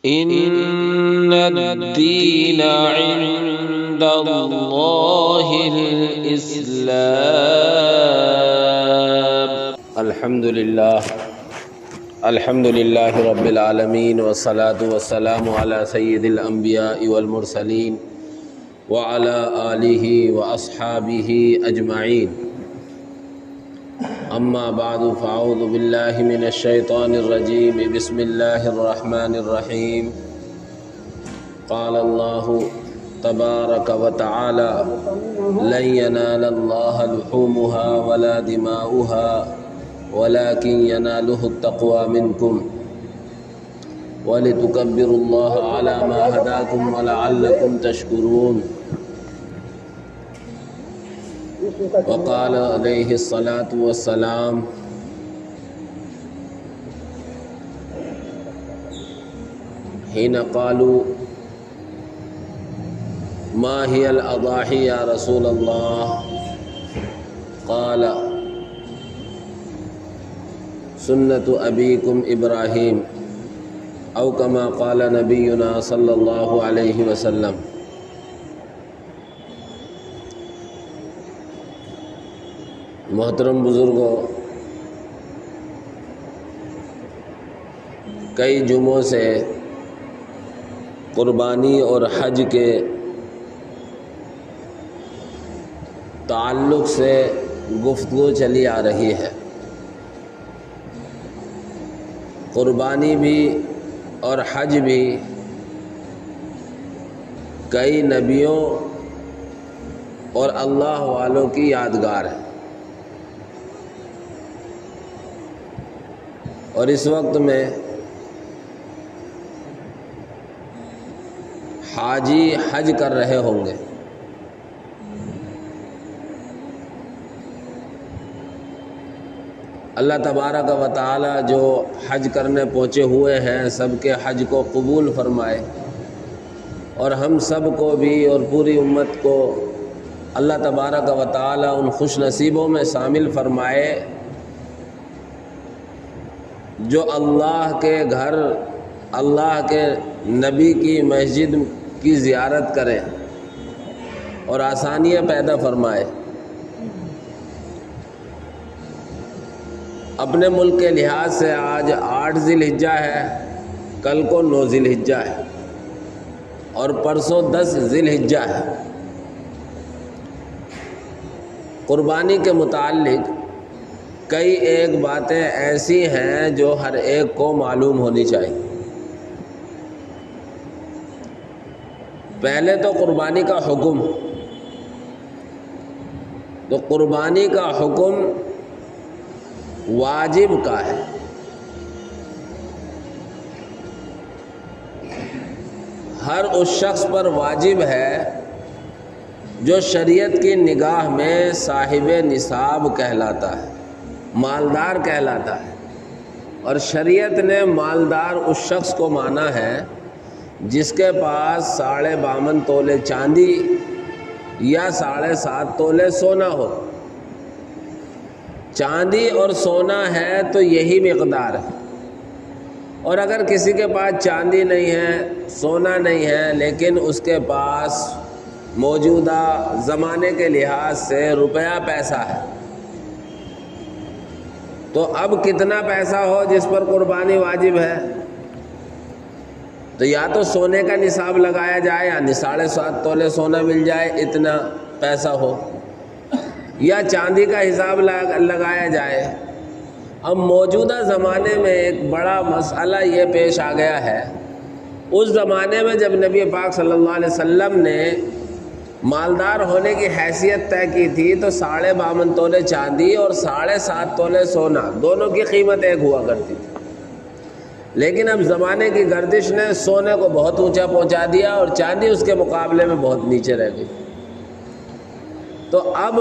إن الدين عند الله الإسلام. الحمد لله رب العالمين، والصلاة والسلام على سيد الأنبياء والمرسلين وعلى آله وأصحابه أجمعين. أما بعد، فأعوذ بالله من الشيطان الرجيم. بسم الله الرحمن الرحيم. قال الله تبارك وتعالى: لن ينال الله لحومها ولا دماؤها ولكن يناله التقوى منكم ولتكبروا الله على ما هداكم ولعلكم تشكرون. وقال علیہ الصلاۃ والسلام: حين قالوا ما هي الأضاحي يا رسول الله قال: سنة أبيكم إبراهيم، أو كما قال نبينا صلی اللہ علیہ وسلم. محترم بزرگوں، کئی جمعوں سے قربانی اور حج کے تعلق سے گفتگو چلی آ رہی ہے. قربانی بھی اور حج بھی کئی نبیوں اور اللہ والوں کی یادگار ہے، اور اس وقت میں حاجی حج کر رہے ہوں گے. اللہ تبارک و تعالی جو حج کرنے پہنچے ہوئے ہیں سب کے حج کو قبول فرمائے، اور ہم سب کو بھی اور پوری امت کو اللہ تبارک و تعالی ان خوش نصیبوں میں شامل فرمائے جو اللہ کے گھر، اللہ کے نبی کی مسجد کی زیارت کریں اور آسانیاں پیدا فرمائے. اپنے ملک کے لحاظ سے آج 8 ذی الحجہ ہے، کل کو 9 ذی الحجہ ہے، اور پرسوں 10 ذی الحجہ ہے. قربانی کے متعلق کئی ایک باتیں ایسی ہیں جو ہر ایک کو معلوم ہونی چاہیے. پہلے تو قربانی کا حکم، تو قربانی کا حکم واجب کا ہے. ہر اس شخص پر واجب ہے جو شریعت کی نگاہ میں صاحب نصاب کہلاتا ہے، مالدار کہلاتا ہے. اور شریعت نے مالدار اس شخص کو مانا ہے جس کے پاس 52.5 تولے چاندی یا 7.5 تولے سونا ہو. چاندی اور سونا ہے تو یہی مقدار ہے. اور اگر کسی کے پاس چاندی نہیں ہے، سونا نہیں ہے، لیکن اس کے پاس موجودہ زمانے کے لحاظ سے روپیہ پیسہ ہے، تو اب کتنا پیسہ ہو جس پر قربانی واجب ہے؟ تو یا تو سونے کا نصاب لگایا جائے، یعنی 7.5 تولے سونا مل جائے اتنا پیسہ ہو، یا چاندی کا حساب لگایا جائے. اب موجودہ زمانے میں ایک بڑا مسئلہ یہ پیش آ گیا ہے. اس زمانے میں جب نبی پاک صلی اللہ علیہ وسلم نے مالدار ہونے کی حیثیت طے کی تھی تو 52.5 تولے چاندی اور 7.5 تولے سونا دونوں کی قیمت ایک ہوا کرتی تھی. لیکن اب زمانے کی گردش نے سونے کو بہت اونچا پہنچا دیا اور چاندی اس کے مقابلے میں بہت نیچے رہ گئی. تو اب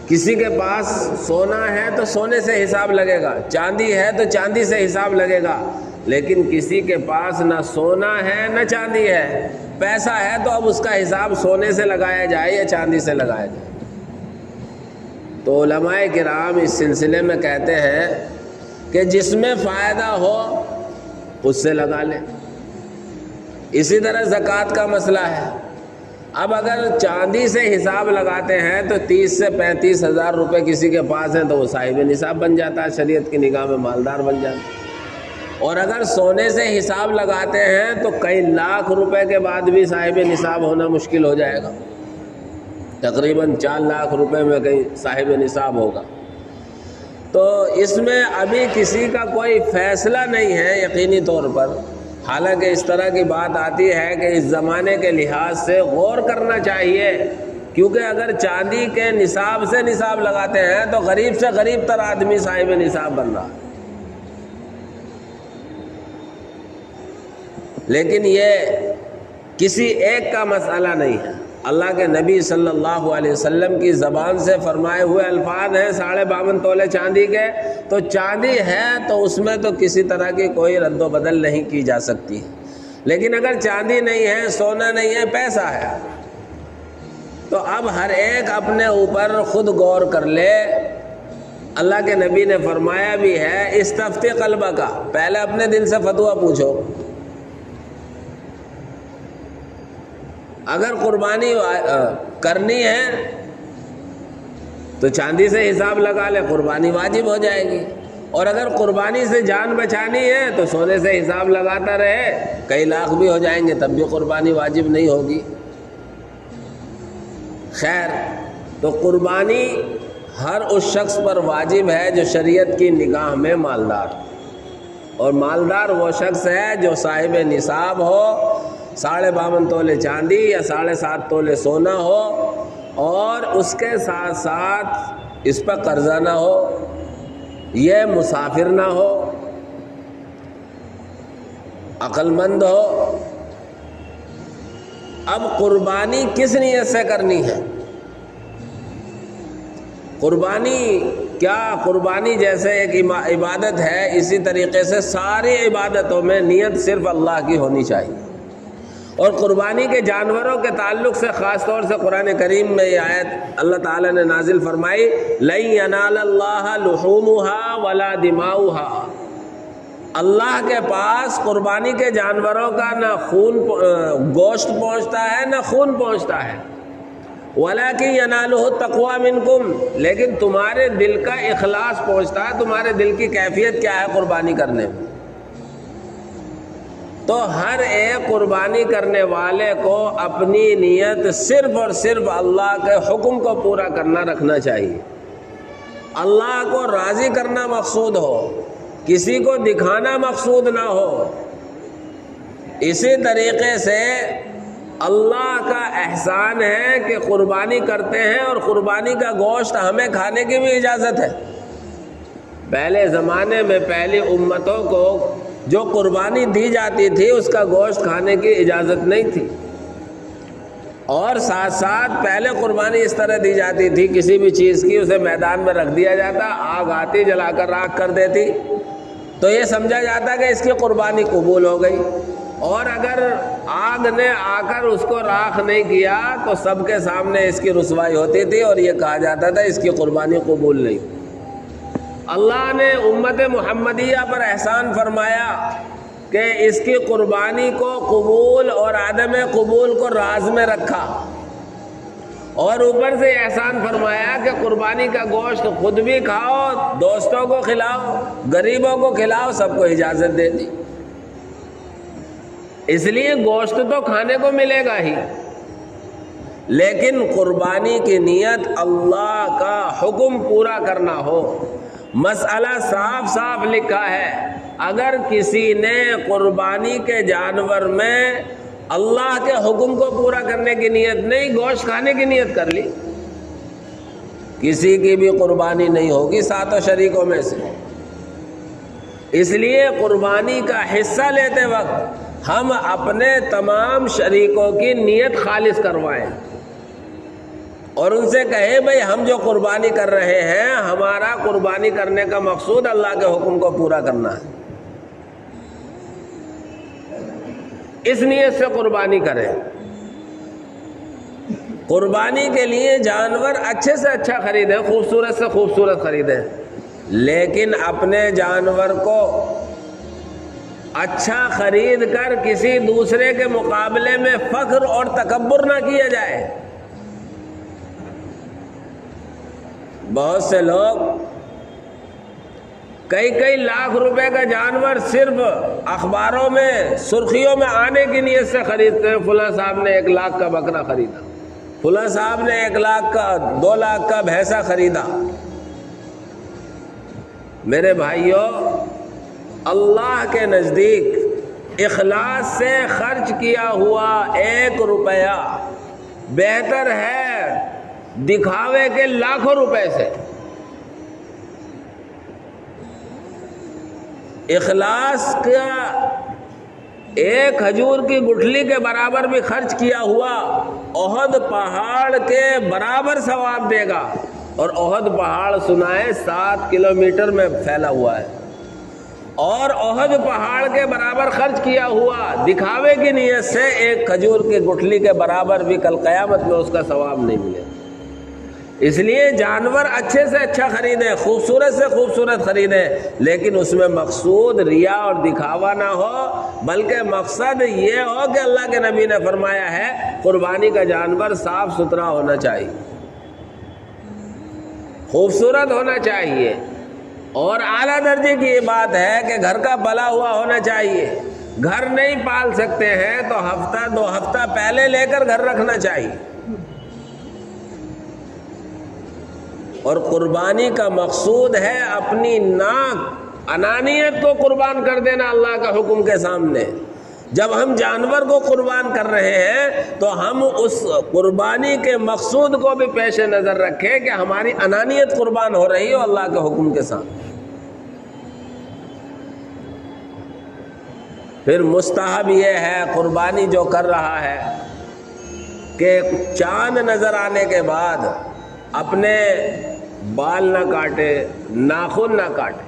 کسی کے پاس سونا ہے تو سونے سے حساب لگے گا، چاندی ہے تو چاندی سے حساب لگے گا. لیکن کسی کے پاس نہ سونا ہے نہ چاندی ہے، پیسہ ہے تو اب اس کا حساب سونے سے لگایا جائے یا چاندی سے لگایا جائے. تو علماء کرام اس سلسلے میں کہتے ہیں کہ جس میں فائدہ ہو اس سے لگا لیں۔ اسی طرح زکوٰۃ کا مسئلہ ہے۔ اب اگر چاندی سے حساب لگاتے ہیں تو 30 سے 35 ہزار روپے کسی کے پاس ہیں تو وہ صاحب نصاب بن جاتا ہے، شریعت کی نگاہ میں مالدار بن جاتا ہے۔ اور اگر سونے سے حساب لگاتے ہیں تو کئی لاکھ روپے کے بعد بھی صاحب نصاب ہونا مشکل ہو جائے گا، تقریباً 4 لاکھ روپے میں کہیں صاحب نصاب ہوگا۔ تو اس میں ابھی کسی کا کوئی فیصلہ نہیں ہے یقینی طور پر، حالانکہ اس طرح کی بات آتی ہے کہ اس زمانے کے لحاظ سے غور کرنا چاہیے، کیونکہ اگر چاندی کے نصاب سے نصاب لگاتے ہیں تو غریب سے غریب تر آدمی صاحب نصاب بن رہا ہے۔ لیکن یہ کسی ایک کا مسئلہ نہیں ہے، اللہ کے نبی صلی اللہ علیہ وسلم کی زبان سے فرمائے ہوئے الفاظ ہیں 52.5 تولے چاندی کے، تو چاندی ہے تو اس میں تو کسی طرح کی کوئی رد و بدل نہیں کی جا سکتی۔ لیکن اگر چاندی نہیں ہے، سونا نہیں ہے، پیسہ ہے، تو اب ہر ایک اپنے اوپر خود غور کر لے۔ اللہ کے نبی نے فرمایا بھی ہے استفتی قلبہ کا، پہلے اپنے دل سے فتویٰ پوچھو۔ اگر قربانی کرنی ہے تو چاندی سے حساب لگا لے، قربانی واجب ہو جائے گی، اور اگر قربانی سے جان بچانی ہے تو سونے سے حساب لگاتا رہے، کئی لاکھ بھی ہو جائیں گے تب بھی قربانی واجب نہیں ہوگی۔ خیر، تو قربانی ہر اس شخص پر واجب ہے جو شریعت کی نگاہ میں مالدار، اور مالدار وہ شخص ہے جو صاحب نصاب ہو، 52.5 تولے چاندی یا 7.5 تولے سونا ہو، اور اس کے ساتھ ساتھ اس پر قرضہ نہ ہو، یہ مسافر نہ ہو، عقل مند ہو۔ اب قربانی کس نیت سے کرنی ہے؟ قربانی کیا قربانی جیسے ایک عبادت ہے، اسی طریقے سے ساری عبادتوں میں نیت صرف اللہ کی ہونی چاہیے۔ اور قربانی کے جانوروں کے تعلق سے خاص طور سے قرآن کریم میں یہ آیت اللہ تعالیٰ نے نازل فرمائی، لَن يَنَالَ اللَّهَ لُحُومُهَا وَلَا دِمَاؤُهَا، اللہ کے پاس قربانی کے جانوروں کا نہ خون گوشت پہنچتا ہے نہ خون پہنچتا ہے، وَلَكِنْ يَنَالُهُ التَّقْوَى مِنْكُمْ، لیکن تمہارے دل کا اخلاص پہنچتا ہے، تمہارے دل کی کیفیت کیا ہے قربانی کرنے میں۔ تو ہر ایک قربانی کرنے والے کو اپنی نیت صرف اور صرف اللہ کے حکم کو پورا کرنا رکھنا چاہیے، اللہ کو راضی کرنا مقصود ہو، کسی کو دکھانا مقصود نہ ہو۔ اسی طریقے سے اللہ کا احسان ہے کہ قربانی کرتے ہیں اور قربانی کا گوشت ہمیں کھانے کی بھی اجازت ہے۔ پہلے زمانے میں پہلی امتوں کو جو قربانی دی جاتی تھی اس کا گوشت کھانے کی اجازت نہیں تھی، اور ساتھ ساتھ پہلے قربانی اس طرح دی جاتی تھی کسی بھی چیز کی، اسے میدان میں رکھ دیا جاتا، آگ آتی جلا کر راکھ کر دیتی، تو یہ سمجھا جاتا کہ اس کی قربانی قبول ہو گئی، اور اگر آگ نے آ کر اس کو راکھ نہیں کیا تو سب کے سامنے اس کی رسوائی ہوتی تھی اور یہ کہا جاتا تھا اس کی قربانی قبول نہیں۔ اللہ نے امت محمدیہ پر احسان فرمایا کہ اس کی قربانی کو قبول اور عدم قبول کو راز میں رکھا، اور اوپر سے احسان فرمایا کہ قربانی کا گوشت خود بھی کھاؤ، دوستوں کو کھلاؤ، غریبوں کو کھلاؤ، سب کو اجازت دے دی۔ اس لیے گوشت تو کھانے کو ملے گا ہی، لیکن قربانی کی نیت اللہ کا حکم پورا کرنا ہو۔ مسئلہ صاف صاف لکھا ہے، اگر کسی نے قربانی کے جانور میں اللہ کے حکم کو پورا کرنے کی نیت نہیں، گوشت کھانے کی نیت کر لی، کسی کی بھی قربانی نہیں ہوگی 7 شریکوں میں سے۔ اس لیے قربانی کا حصہ لیتے وقت ہم اپنے تمام شریکوں کی نیت خالص کروائیں، اور ان سے کہیں بھئی ہم جو قربانی کر رہے ہیں ہمارا قربانی کرنے کا مقصود اللہ کے حکم کو پورا کرنا ہے، اس نیت سے قربانی کریں۔ قربانی کے لیے جانور اچھے سے اچھا خریدیں، خوبصورت سے خوبصورت خریدیں، لیکن اپنے جانور کو اچھا خرید کر کسی دوسرے کے مقابلے میں فخر اور تکبر نہ کیا جائے۔ بہت سے لوگ کئی لاکھ روپے کا جانور صرف اخباروں میں سرخیوں میں آنے کی نیت سے خریدتے ہیں۔ فلاں صاحب نے 1 لاکھ کا بکرا خریدا، فلاں صاحب نے 1 لاکھ کا 2 لاکھ کا بھینسا خریدا۔ میرے بھائیوں، اللہ کے نزدیک اخلاص سے خرچ کیا ہوا 1 روپیہ بہتر ہے دکھاوے کے لاکھوں روپے سے۔ اخلاص کا 1 کھجور کی گٹھلی کے برابر بھی خرچ کیا ہوا احد پہاڑ کے برابر ثواب دے گا۔ اور احد پہاڑ سنائے 7 کلومیٹر میں پھیلا ہوا ہے، اور احد پہاڑ کے برابر خرچ کیا ہوا دکھاوے کی نیت سے 1 کھجور کی گٹھلی کے برابر بھی کل قیامت میں اس کا ثواب نہیں ملے۔ اس لیے جانور اچھے سے اچھا خریدیں، خوبصورت سے خوبصورت خریدیں، لیکن اس میں مقصود ریا اور دکھاوا نہ ہو، بلکہ مقصد یہ ہو کہ اللہ کے نبی نے فرمایا ہے قربانی کا جانور صاف ستھرا ہونا چاہیے، خوبصورت ہونا چاہیے، اور اعلیٰ درجے کی یہ بات ہے کہ گھر کا پلا ہوا ہونا چاہیے۔ گھر نہیں پال سکتے ہیں تو ہفتہ 2 ہفتہ پہلے لے کر گھر رکھنا چاہیے۔ اور قربانی کا مقصود ہے اپنی ناک انانیت کو قربان کر دینا اللہ کا حکم کے سامنے۔ جب ہم جانور کو قربان کر رہے ہیں تو ہم اس قربانی کے مقصود کو بھی پیش نظر رکھیں کہ ہماری انانیت قربان ہو رہی ہو اللہ کے حکم کے سامنے۔ پھر مستحب یہ ہے قربانی جو کر رہا ہے کہ چاند نظر آنے کے بعد اپنے بال نہ کاٹے، ناخن نہ کاٹے،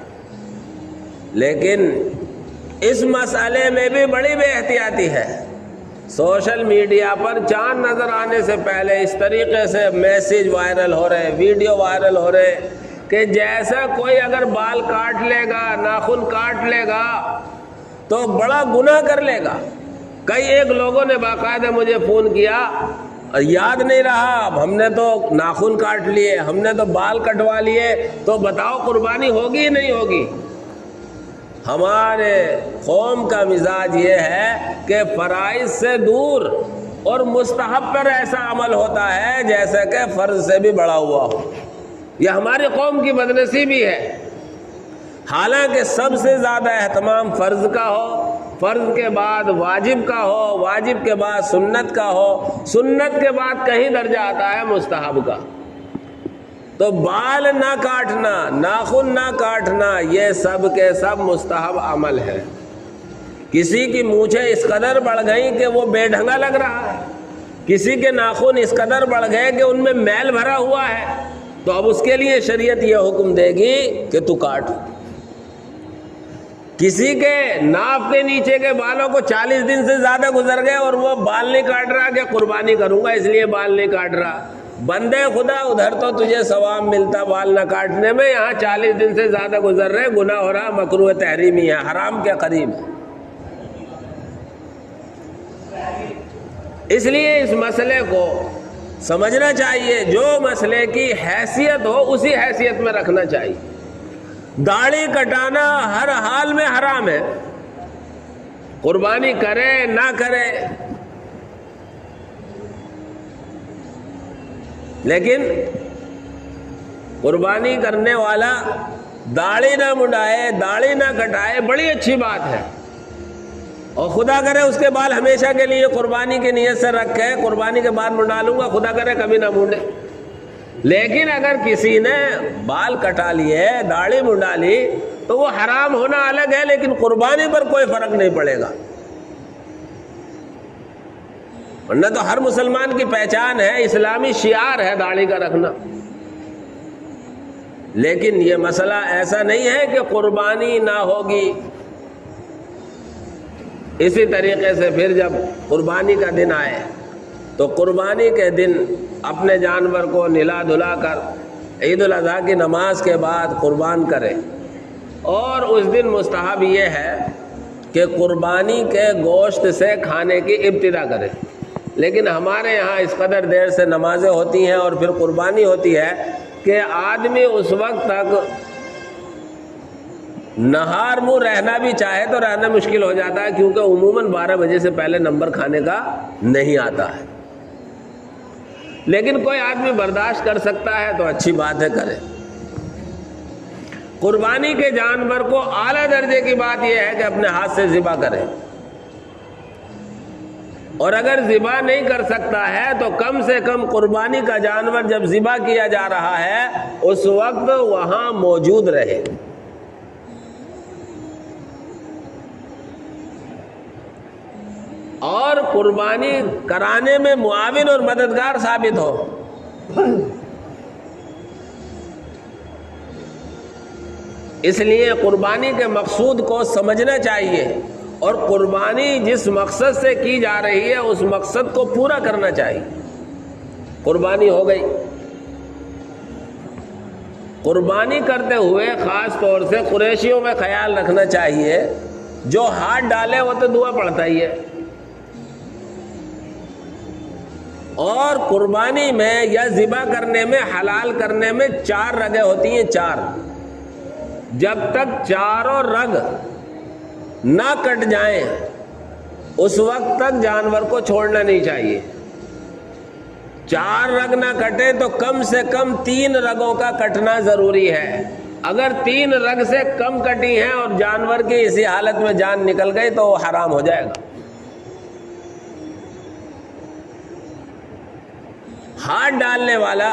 لیکن اس مسئلے میں بھی بڑی بے احتیاطی ہے۔ سوشل میڈیا پر چاند نظر آنے سے پہلے اس طریقے سے میسیج وائرل ہو رہے، ویڈیو وائرل ہو رہے کہ جیسا کوئی اگر بال کاٹ لے گا، ناخن کاٹ لے گا تو بڑا گناہ کر لے گا۔ کئی ایک لوگوں نے باقاعدہ مجھے فون کیا، یاد نہیں رہا، اب ہم نے تو ناخن کاٹ لیے، ہم نے تو بال کٹوا لیے، تو بتاؤ قربانی ہوگی یا نہیں ہوگی؟ ہمارے قوم کا مزاج یہ ہے کہ فرائض سے دور اور مستحب پر ایسا عمل ہوتا ہے جیسے کہ فرض سے بھی بڑا ہوا ہو۔ یہ ہماری قوم کی بدنصیبی ہے۔ حالانکہ سب سے زیادہ اہتمام فرض کا ہو، فرض کے بعد واجب کا ہو، واجب کے بعد سنت کا ہو، سنت کے بعد کہیں درجہ آتا ہے مستحب کا۔ تو بال نہ کاٹنا، ناخن نہ کاٹنا، یہ سب کے سب مستحب عمل ہے۔ کسی کی مونچھیں اس قدر بڑھ گئیں کہ وہ بے ڈھنگا لگ رہا ہے، کسی کے ناخن اس قدر بڑھ گئے کہ ان میں میل بھرا ہوا ہے، تو اب اس کے لیے شریعت یہ حکم دے گی کہ تو کاٹ۔ کسی کے ناف کے نیچے کے بالوں کو 40 دن سے زیادہ گزر گئے اور وہ بال نہیں کاٹ رہا کہ قربانی کروں گا اس لیے بال نہیں کاٹ رہا۔ بندے خدا، ادھر تو تجھے ثواب ملتا بال نہ کاٹنے میں، یہاں 40 دن سے زیادہ گزر رہے، گناہ ہو رہا، مکروہ تحریمی ہے، حرام کے قریب ہے۔ اس لیے اس مسئلے کو سمجھنا چاہیے، جو مسئلے کی حیثیت ہو اسی حیثیت میں رکھنا چاہیے۔ داڑھی کٹانا ہر حال میں حرام ہے، قربانی کرے نہ کرے، لیکن قربانی کرنے والا داڑھی نہ منڈائے، داڑھی نہ کٹائے، بڑی اچھی بات ہے، اور خدا کرے اس کے بال ہمیشہ کے لیے قربانی کی نیت سے رکھے، قربانی کے بعد منڈا لوں گا، خدا کرے کبھی نہ مونڈے۔ لیکن اگر کسی نے بال کٹا لیے، داڑھی منڈا لی، تو وہ حرام ہونا الگ ہے، لیکن قربانی پر کوئی فرق نہیں پڑے گا۔ ورنہ تو ہر مسلمان کی پہچان ہے، اسلامی شعار ہے داڑھی کا رکھنا۔ لیکن یہ مسئلہ ایسا نہیں ہے کہ قربانی نہ ہوگی۔ اسی طریقے سے پھر جب قربانی کا دن آئے تو قربانی کے دن اپنے جانور کو نہلا دھلا کر عید الاضحیٰ کی نماز کے بعد قربان کرے۔ اور اس دن مستحب یہ ہے کہ قربانی کے گوشت سے کھانے کی ابتدا کرے، لیکن ہمارے یہاں اس قدر دیر سے نمازیں ہوتی ہیں اور پھر قربانی ہوتی ہے کہ آدمی اس وقت تک نہار منہ رہنا بھی چاہے تو رہنا مشکل ہو جاتا ہے، کیونکہ عموماً 12 بجے سے پہلے نمبر کھانے کا نہیں آتا ہے۔ لیکن کوئی آدمی برداشت کر سکتا ہے تو اچھی بات ہے، کرے۔ قربانی کے جانور کو اعلیٰ درجے کی بات یہ ہے کہ اپنے ہاتھ سے ذبح کرے، اور اگر ذبح نہیں کر سکتا ہے تو کم سے کم قربانی کا جانور جب ذبح کیا جا رہا ہے اس وقت وہاں موجود رہے۔ اور قربانی کرانے میں معاون اور مددگار ثابت ہو۔ اس لیے قربانی کے مقصود کو سمجھنا چاہیے، اور قربانی جس مقصد سے کی جا رہی ہے اس مقصد کو پورا کرنا چاہیے۔ قربانی ہو گئی، قربانی کرتے ہوئے خاص طور سے قریشیوں میں خیال رکھنا چاہیے، جو ہاتھ ڈالے وہ تو دعا پڑھتا ہی ہے، اور قربانی میں یا ذبح کرنے میں، حلال کرنے میں 4 رگیں ہوتی ہیں، 4۔ جب تک چاروں رگ نہ کٹ جائیں اس وقت تک جانور کو چھوڑنا نہیں چاہیے۔ 4 رگ نہ کٹے تو کم سے کم 3 رگوں کا کٹنا ضروری ہے۔ اگر 3 رگ سے کم کٹی ہیں اور جانور کی اسی حالت میں جان نکل گئی تو وہ حرام ہو جائے گا۔ ہاتھ ڈالنے والا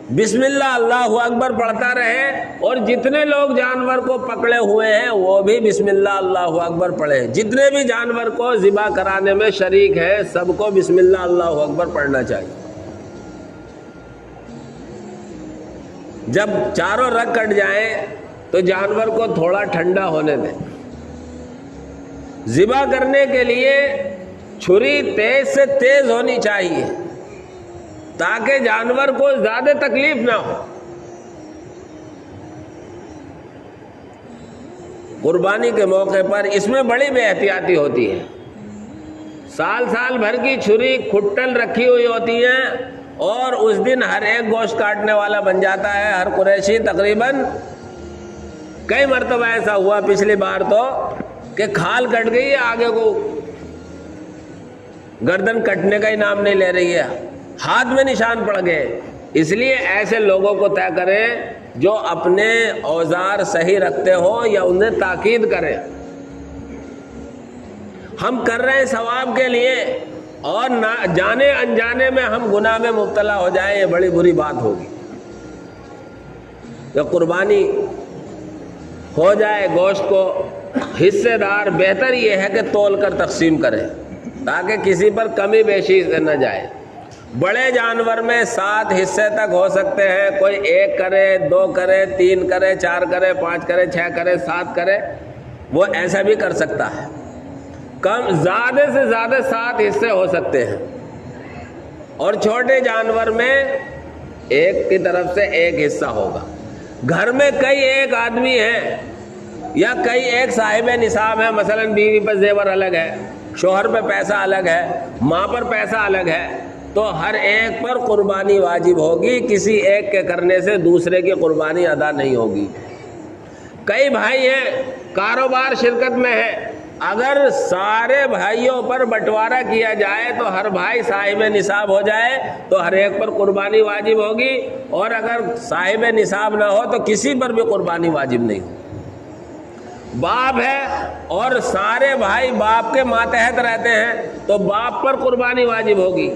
بسم اللہ اللہ اکبر پڑھتا رہے، اور جتنے لوگ جانور کو پکڑے ہوئے ہیں وہ بھی بسم اللہ اللہ اکبر پڑھے۔ جتنے بھی جانور کو ذبح کرانے میں شریک ہیں سب کو بسم اللہ اللہ اکبر پڑھنا چاہیے۔ جب چاروں رگ کٹ جائیں تو جانور کو تھوڑا ٹھنڈا ہونے دیں۔ ذبح کرنے کے لیے چھری تیز سے تیز ہونی چاہیے تاکہ جانور کو زیادہ تکلیف نہ ہو۔ قربانی کے موقع پر اس میں بڑی بے احتیاطی ہوتی ہے۔ سال سال بھر کی چھری کھٹل رکھی ہوئی ہوتی ہیں، اور اس دن ہر ایک گوشت کاٹنے والا بن جاتا ہے ہر قریشی۔ تقریباً کئی مرتبہ ایسا ہوا پچھلی بار تو کہ کھال کٹ گئی ہے، آگے کو گردن کٹنے کا ہی نام نہیں لے رہی ہے، ہاتھ میں نشان پڑ گئے۔ اس لیے ایسے لوگوں کو طے کریں جو اپنے اوزار صحیح رکھتے ہوں یا انہیں تاکید کریں۔ ہم کر رہے ہیں ثواب کے لیے، اور نہ جانے انجانے میں ہم گناہ میں مبتلا ہو جائیں، یہ بڑی بری بات ہوگی۔ کہ قربانی ہو جائے، گوشت کو حصے دار، بہتر یہ ہے کہ تول کر تقسیم کریں تاکہ کسی پر کمی بیشی سے نہ جائے۔ بڑے جانور میں 7 حصے تک ہو سکتے ہیں، کوئی 1 کرے، 2 کرے، 3 کرے، 4 کرے، 5 کرے، 6 کرے، 7 کرے، وہ ایسا بھی کر سکتا ہے۔ کم زیادہ سے زیادہ 7 حصے ہو سکتے ہیں، اور چھوٹے جانور میں ایک کی طرف سے 1 حصہ ہوگا۔ گھر میں کئی ایک آدمی ہیں یا کئی ایک صاحب نصاب ہیں، مثلا بیوی پر زیور الگ ہے، شوہر پہ پیسہ الگ ہے، ماں پر پیسہ الگ ہے، تو ہر ایک پر قربانی واجب ہوگی، کسی ایک کے کرنے سے دوسرے کی قربانی ادا نہیں ہوگی۔ کئی بھائی ہیں، کاروبار شرکت میں ہے، اگر سارے بھائیوں پر بٹوارا کیا جائے تو ہر بھائی صاحب نصاب ہو جائے تو ہر ایک پر قربانی واجب ہوگی، اور اگر صاحب نصاب نہ ہو تو کسی پر بھی قربانی واجب نہیں ہوگی۔ باپ ہے اور سارے بھائی باپ کے ماتحت رہتے ہیں تو باپ پر قربانی واجب ہوگی،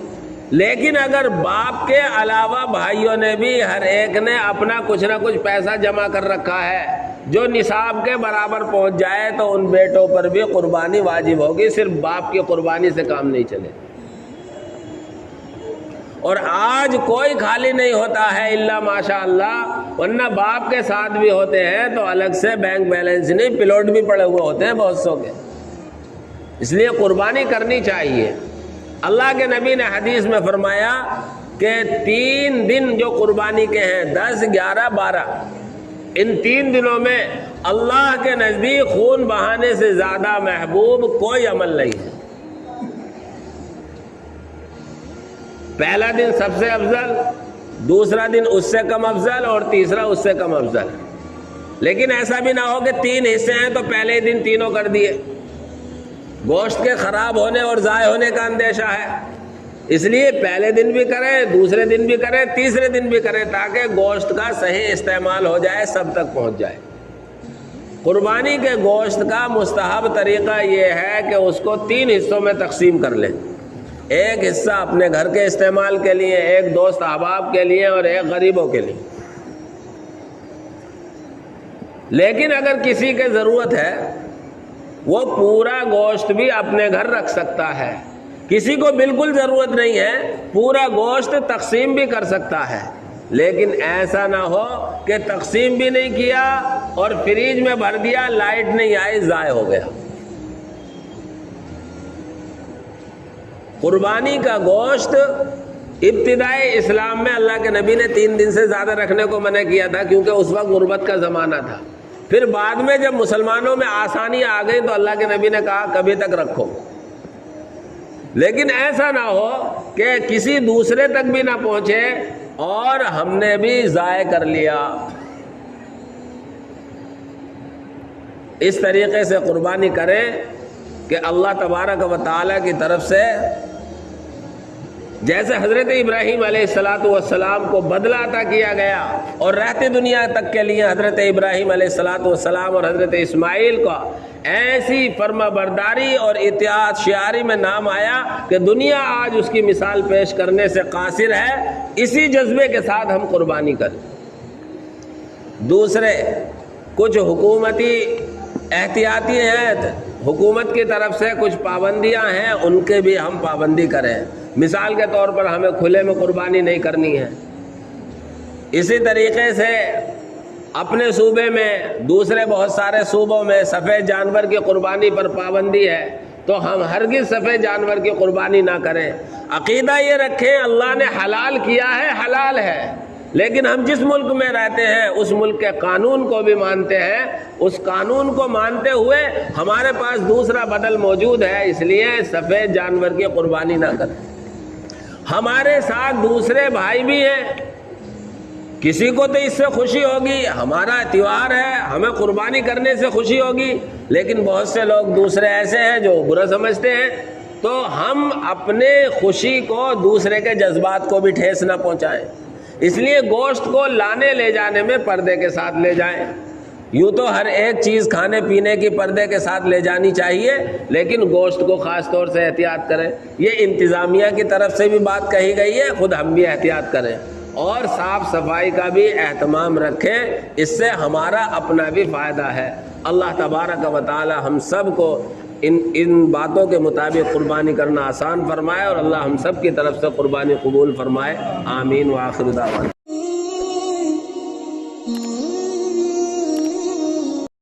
لیکن اگر باپ کے علاوہ بھائیوں نے بھی ہر ایک نے اپنا کچھ نہ کچھ پیسہ جمع کر رکھا ہے جو نصاب کے برابر پہنچ جائے تو ان بیٹوں پر بھی قربانی واجب ہوگی، صرف باپ کی قربانی سے کام نہیں چلے۔ اور آج کوئی خالی نہیں ہوتا ہے الا ماشاء اللہ، ورنہ باپ کے ساتھ بھی ہوتے ہیں تو الگ سے بینک بیلنس نہیں، پلاٹ بھی پڑے ہوئے ہوتے ہیں بہت سو کے۔ اس لیے قربانی کرنی چاہیے۔ اللہ کے نبی نے حدیث میں فرمایا کہ 3 دن جو قربانی کے ہیں، 10، 11، 12، ان 3 دنوں میں اللہ کے نزدیک خون بہانے سے زیادہ محبوب کوئی عمل نہیں ہے۔ پہلا دن سب سے افضل، دوسرا دن اس سے کم افضل، اور تیسرا اس سے کم افضل۔ لیکن ایسا بھی نہ ہو کہ 3 حصے ہیں تو پہلے ہی دن تینوں کر دیے، گوشت کے خراب ہونے اور ضائع ہونے کا اندیشہ ہے، اس لیے پہلے دن بھی کریں، دوسرے دن بھی کریں، تیسرے دن بھی کریں، تاکہ گوشت کا صحیح استعمال ہو جائے، سب تک پہنچ جائے۔ قربانی کے گوشت کا مستحب طریقہ یہ ہے کہ اس کو 3 حصوں میں تقسیم کر لیں، ایک حصہ اپنے گھر کے استعمال کے لیے، ایک دوست احباب کے لیے، اور ایک غریبوں کے لیے۔ لیکن اگر کسی کے ضرورت ہے وہ پورا گوشت بھی اپنے گھر رکھ سکتا ہے، کسی کو بالکل ضرورت نہیں ہے پورا گوشت تقسیم بھی کر سکتا ہے، لیکن ایسا نہ ہو کہ تقسیم بھی نہیں کیا اور فریج میں بھر دیا، لائٹ نہیں آئی، ضائع ہو گیا۔ قربانی کا گوشت ابتدائی اسلام میں اللہ کے نبی نے 3 دن سے زیادہ رکھنے کو منع کیا تھا، کیونکہ اس وقت غربت کا زمانہ تھا۔ پھر بعد میں جب مسلمانوں میں آسانی آ گئی تو اللہ کے نبی نے کہا کبھی تک رکھو، لیکن ایسا نہ ہو کہ کسی دوسرے تک بھی نہ پہنچے اور ہم نے بھی ضائع کر لیا۔ اس طریقے سے قربانی کریں کہ اللہ تبارک و تعالیٰ کی طرف سے جیسے حضرت ابراہیم علیہ السلام کو بدلہ عطا کیا گیا اور رہتی دنیا تک کے لیے حضرت ابراہیم علیہ السلام اور حضرت اسماعیل کا ایسی فرما برداری اور اطاعت شعاری میں نام آیا کہ دنیا آج اس کی مثال پیش کرنے سے قاصر ہے، اسی جذبے کے ساتھ ہم قربانی کریں۔ دوسرے کچھ حکومتی احتیاطی ہیں، حکومت کی طرف سے کچھ پابندیاں ہیں، ان کے بھی ہم پابندی کریں۔ مثال کے طور پر ہمیں کھلے میں قربانی نہیں کرنی ہے۔ اسی طریقے سے اپنے صوبے میں دوسرے بہت سارے صوبوں میں سفید جانور کی قربانی پر پابندی ہے، تو ہم ہرگز سفید جانور کی قربانی نہ کریں۔ عقیدہ یہ رکھیں اللہ نے حلال کیا ہے، حلال ہے، لیکن ہم جس ملک میں رہتے ہیں اس ملک کے قانون کو بھی مانتے ہیں، اس قانون کو مانتے ہوئے ہمارے پاس دوسرا بدل موجود ہے، اس لیے سفید جانور کی قربانی نہ کریں۔ ہمارے ساتھ دوسرے بھائی بھی ہیں، کسی کو تو اس سے خوشی ہوگی، ہمارا تیوہار ہے، ہمیں قربانی کرنے سے خوشی ہوگی، لیکن بہت سے لوگ دوسرے ایسے ہیں جو برا سمجھتے ہیں، تو ہم اپنے خوشی کو دوسرے کے جذبات کو بھی ٹھیس نہ پہنچائیں۔ اس لیے گوشت کو لانے لے جانے میں پردے کے ساتھ لے جائیں۔ یوں تو ہر ایک چیز کھانے پینے کی پردے کے ساتھ لے جانی چاہیے، لیکن گوشت کو خاص طور سے احتیاط کریں۔ یہ انتظامیہ کی طرف سے بھی بات کہی گئی ہے، خود ہم بھی احتیاط کریں اور صاف صفائی کا بھی اہتمام رکھیں، اس سے ہمارا اپنا بھی فائدہ ہے۔ اللہ تبارک و تعالی ہم سب کو ان باتوں کے مطابق قربانی کرنا آسان فرمائے، اور اللہ ہم سب کی طرف سے قربانی قبول فرمائے۔ آمین وآخر دعوانا۔